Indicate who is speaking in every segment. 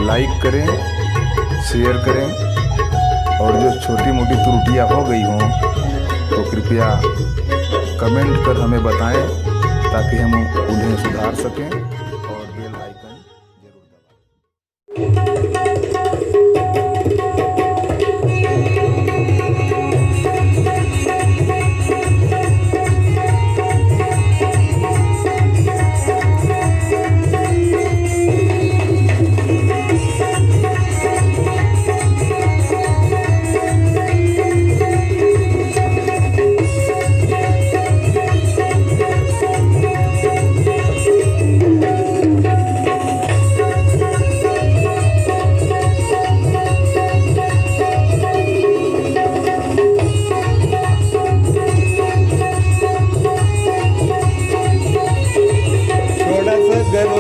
Speaker 1: लाइक करें, शेयर करें और जो छोटी मोटी त्रुटियां हो गई हों तो कृपया कमेंट कर हमें बताएं ताकि हम उन्हें सुधार सकें और बेल आइकन जरूर दबाएं।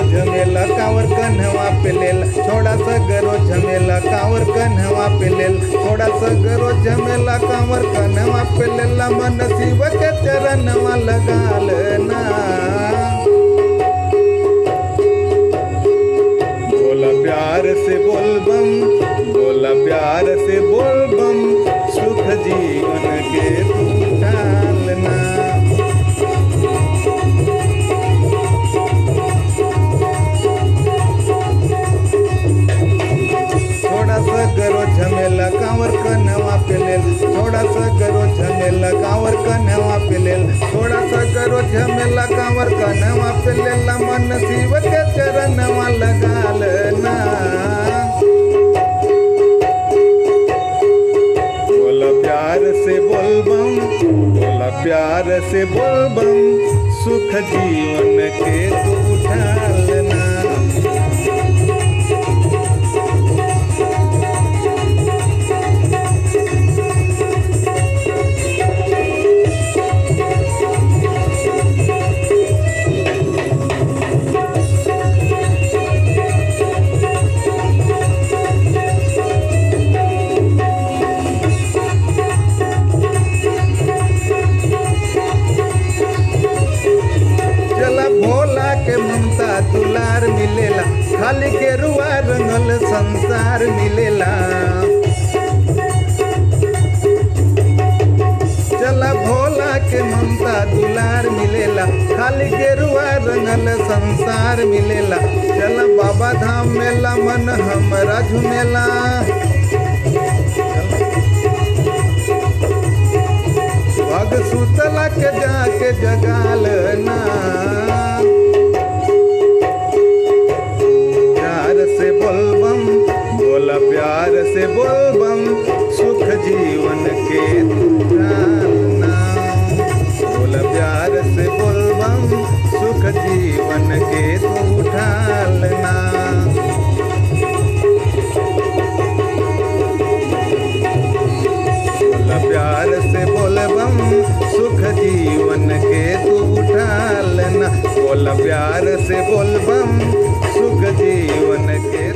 Speaker 2: झमेला कांवर कन्हवा पे लेल, छोड़ा सा गरो झमेला कांवर कन्हवा पे लेल, छोड़ा सा गरो झमेला कांवर कन्हवा पे लेल, मन शिव के चरणवा लगाल ना। बोला प्यार से बोल बम, बोला प्यार से बोल बम, सुख जीवन के तू ढालना। गरो झमेला कांवर कन्हवा पे लेल, थोड़ा सा गरो झमेला कांवर कन्हवा पे लेल, थोड़ा सा गरो झमेला कांवर कन्हवा पे लेल, मन शिव के चरणवा लगाल ना। बोला प्यार से बोल बम, बोला प्यार से बोल बम, सुख जीवन के तू ढालना। ममता दुलार मिलेला, खाली गेरुआ रंगल संसार मिलेला। चला भोला के ममता दुलार मिलेला, खाली गेरुआ रंगल संसार मिलेला। चला बाबा धाम मेला मन हमरा झुमेला, भग सुतला के जाके जगाल ना। बोला प्यार से बोल बम, सुख जीवन के तू ढालना। बोला प्यार से बोल बम, सुख जीवन के तू ढालना। बोला प्यार से बोल बम, सुख जीवन के तू ढालना। बोला प्यार से बोल बम, सुख जीवन के